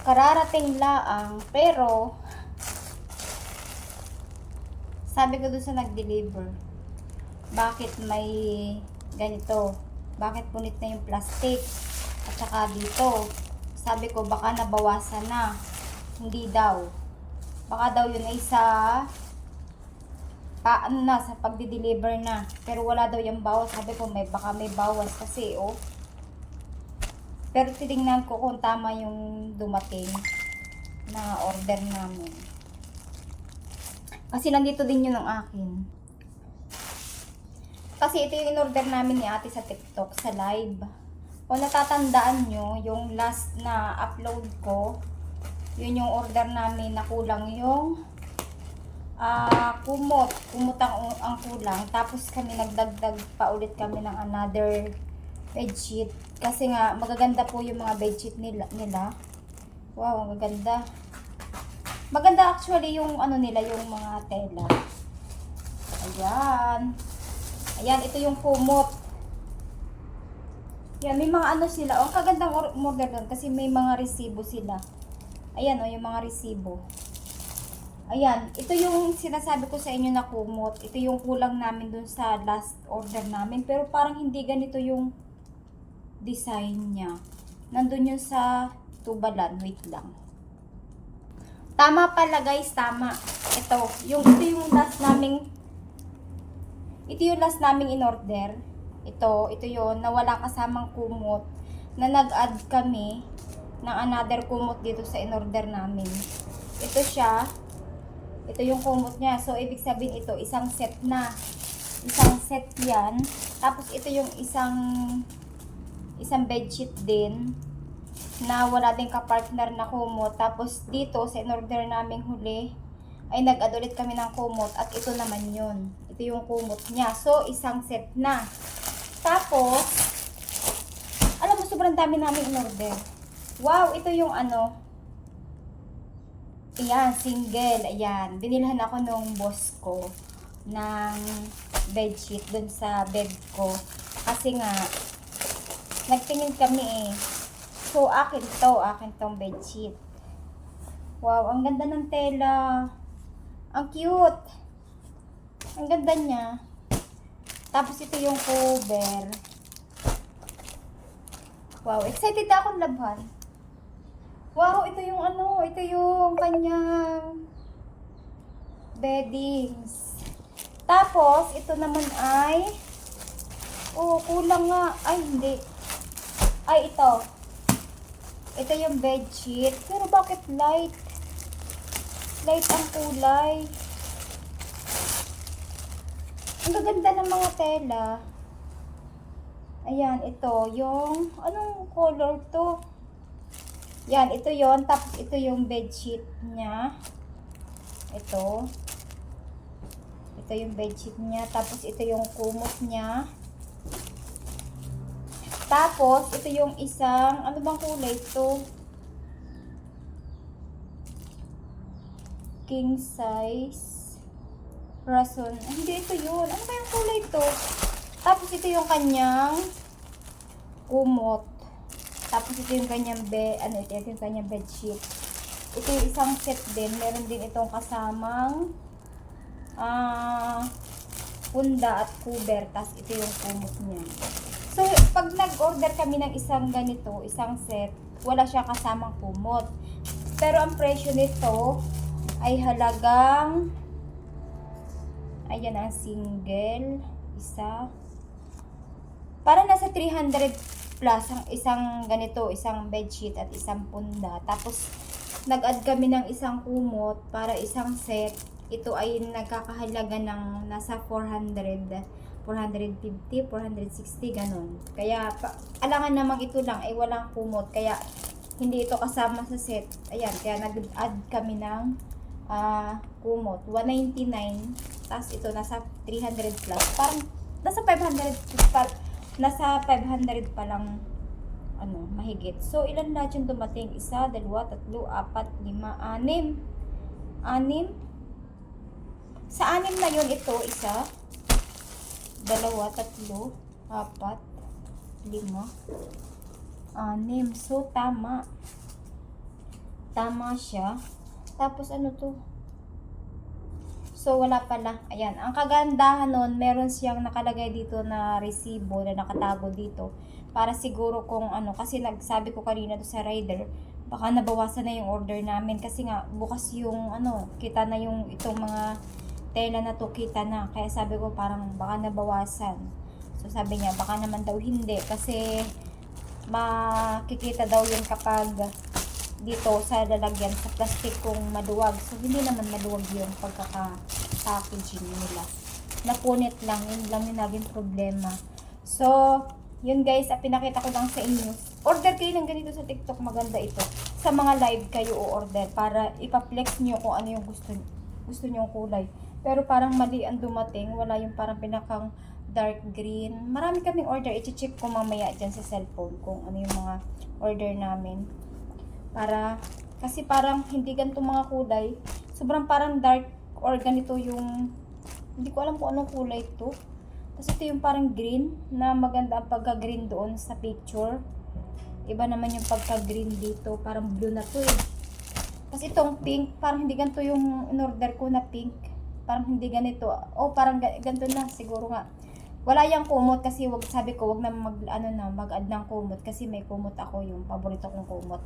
Kararating laang, pero sabi ko dun sa nag-deliver, bakit may ganito? Bakit punit na yung plastic? At saka dito, sabi ko baka nabawasan na. Hindi daw. Baka daw yun ay sa ano na, sa pagdi-deliver na. Pero wala daw yung bawas. Sabi ko baka may bawas kasi oh. Pero titingnan ko kung tama yung dumating na order namin. Kasi nandito din yun ang akin. Kasi ito yung in-order namin ni ate sa TikTok, sa live. Kung natatandaan nyo, yung last na upload ko, yun yung order namin na kulang yung kumot. Kumot ang kulang. Tapos kami nagdagdag pa ulit kami ng another bedsheet. Kasi nga, magaganda po yung mga bedsheet nila. Wow, ang gaganda. Maganda actually yung ano nila, yung mga tela. Ayan. Ayan, ito yung kumot. Yan, may mga ano sila. Ang kagandang order doon kasi may mga resibo sila. Ayan o, yung mga resibo. Ayan, ito yung sinasabi ko sa inyo na kumot. Ito yung kulang namin dun sa last order namin. Pero parang hindi ganito yung design niya. Nandun yun sa tubalan. Wait lang. Tama pala guys, tama. Ito yung last naming in order. Ito yun, na walang kasamang kumot. Na nag-add kami ng another kumot dito sa in-order namin. Ito siya. Ito yung kumot niya. So, ibig sabihin ito, isang set na. Isang set yan. Tapos, ito yung isang bedsheet din na wala din ka-partner na kumot. Tapos, dito, sa in-order naming huli, ay nag-add ulit kami ng kumot. At ito naman yun. Ito yung kumot niya. So, isang set na. Tapos, alam mo, sobrang dami namin in-order. Wow, ito yung ano. Ayan, single. Ayan. Binilhan ako nung boss ko ng bedsheet dun sa bed ko. Kasi nga, nagtingin kami eh. So, akin tong bedsheet. Wow, ang ganda ng tela. Ang cute. Ang ganda niya. Tapos ito yung cover. Wow, excited na akong labhan. Wow, ito yung kanyang beddings. Tapos, ito naman ay, kulang nga. Ay, hindi. Ay, ito. Ito yung bedsheet. Pero bakit light? Light ang kulay. Ang gaganda ng mga tela. Ayan, ito. Yung, anong color to? Yan, ito yon. Tapos, ito yung bedsheet niya. Ito. Ito yung bedsheet niya. Tapos, ito yung kumot niya. Tapos, ito yung isang, ano bang kulay ito? King size. Rason. Hindi, ito yun. Ano ba yung kulay ito? Tapos, ito yung kanyang kumot. Tapos, ito yung kanyang ito yung kanyang bedsheet. Ito yung isang set din. Meron din itong kasamang punda at cover. Tapos, ito yung kumot niya. So, pag nag-order kami ng isang ganito, isang set, wala siya kasamang kumot. Pero, ang presyo nito ay halagang, ayan ang single, isa. Para nasa 300 plus ang isang ganito, isang bedsheet at isang punda. Tapos, nag-add kami ng isang kumot para isang set. Ito ay nagkakahalaga ng nasa 400, 450, 460, ganun. Kaya, alangan namang ito lang ay walang kumot. Kaya, hindi ito kasama sa set. Ayan, kaya nag-add kami ng kumot. 199. Tapos, ito nasa 300 plus. Parang, nasa 500 pa. Nasa 500 pa lang mahigit. So, ilan lahat yung dumating? 1, 2, 3, 4, 5, 6. 6. Sa 6 na yun, ito, 1, 2, 3, 4, 5, 6. So, tama. Tama siya. Tapos ano to? So, wala pala. Ayan. Ang kagandahan nun, meron siyang nakalagay dito na resibo na nakatago dito. Para siguro kung ano, kasi nagsabi ko kanina to sa rider, baka nabawasan na yung order namin. Kasi nga, bukas yung ano, kita na yung itong mga tela na to, kita na. Kaya sabi ko parang baka nabawasan. So, sabi niya, baka naman daw hindi. Kasi, makikita daw yun kapag dito sa lalagyan sa plastic kung maluwag. So, hindi naman maluwag yung pagkaka-packaging nila. Napunit lang. Yun lang yung naging problema. So, yun guys, pinakita ko lang sa inyo. Order kayo ng ganito sa TikTok. Maganda ito. Sa mga live kayo o-order para ipaplex nyo kung ano yung gusto nyo kulay. Pero parang mali ang dumating. Wala yung parang pinakang dark green. Marami kaming order. I-check ko mamaya dyan sa cellphone kung ano yung mga order namin. Para, kasi parang hindi ganito mga kulay. Sobrang parang dark or ganito yung, hindi ko alam kung anong kulay ito. Tapos ito yung parang green, na maganda ang pagka-green doon sa picture. Iba naman yung pagka-green dito, parang blue na to eh. Tapos itong pink, parang hindi ganito yung in-order ko na pink. Parang hindi ganito. Oh, parang ganito na, siguro nga. Wala yung kumot kasi sabi ko, wag na mag-add ng kumot kasi may kumot ako, yung paborito kong kumot.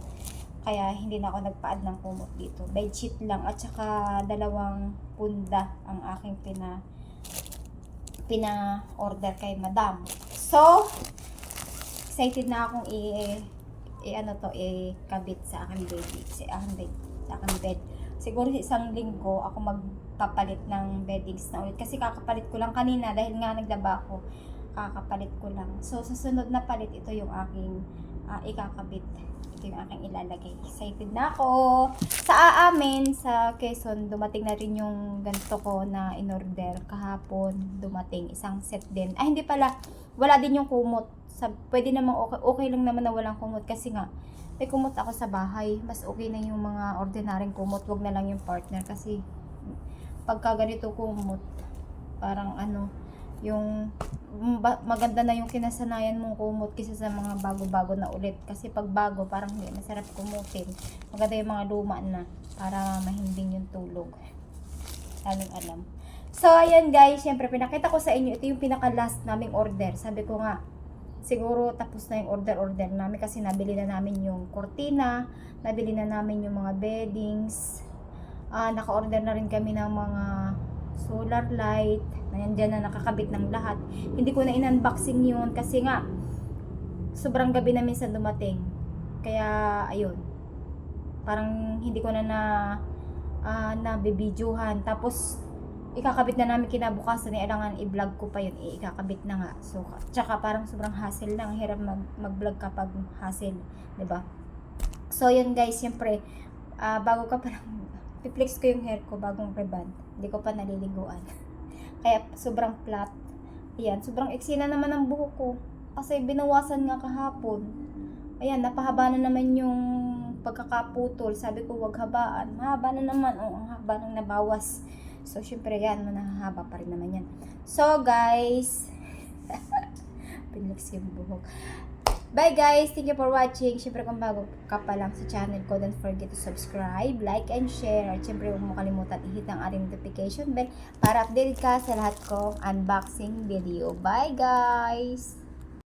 Kaya hindi na ako nagpa-add ng kumot dito. Bedsheet lang at saka 2 punda ang aking pina-order kay madam. So, excited na akong ikabit sa aking bed. Siguro isang linggo ako magpapalit ng beddings na ulit. Kasi kakapalit ko lang kanina dahil nga naglaba ako. Kakapalit ko lang. So, sa sunod na palit, ito yung aking ikakabit. Ito yung aking ilalagay. Excited na ako. Sa amin, sa Quezon, dumating na rin yung ganito ko na in-order kahapon. Dumating isang set din. Ay, hindi pala. Wala din yung kumot. Pwede namang okay lang naman na walang kumot. Kasi nga, may kumot ako sa bahay. Mas okay na yung mga ordinaryong kumot. Wag na lang yung partner. Kasi, pagka ganito kumot, parang yung maganda na yung kinasanayan mong kumot kaysa sa mga bago-bago na ulit. Kasi pag bago, parang hindi masarap kumutin. Maganda yung mga luma na para mahimbing yung tulog. Lalong alam. So, ayan guys. Siyempre, pinakita ko sa inyo. Ito yung pinaka-last naming order. Sabi ko nga, siguro tapos na yung order namin kasi nabili na namin yung cortina, nabili na namin yung mga beddings. Naka-order na rin kami ng mga solar light. Nandiyan na nakakabit ng lahat. Hindi ko na in-unboxing yun kasi nga sobrang gabi na minsan dumating. Kaya ayun. Parang hindi ko na nabibidyohan. Tapos ikakabit na namin kinabukasan, kailangan i-vlog ko pa yun, ikakabit na nga. So, tsaka parang sobrang hassle lang, hirap mag-vlog kapag hassle, 'di ba? So, yun guys, siyempre, bago ka parang i-flex ko yung hair ko, bagong reband. Hindi ko pa naliliguan. Kaya sobrang flat. Ayan, sobrang eksena naman ang buhok ko. Kasi binawasan nga kahapon. Ayan, napahaba na naman yung pagkakaputol. Sabi ko, wag habaan. Mahaba na naman. Ang haba nang nabawas. So, syempre yan, manahaba pa rin naman yan. So, guys, pinlex yung buhok. Bye, guys. Thank you for watching. Syempre, kung bago ka pa lang sa channel ko, don't forget to subscribe, like, and share. At syempre, huwag mo kalimutan i-hit ang ating notification bell para update ka sa lahat kong unboxing video. Bye, guys!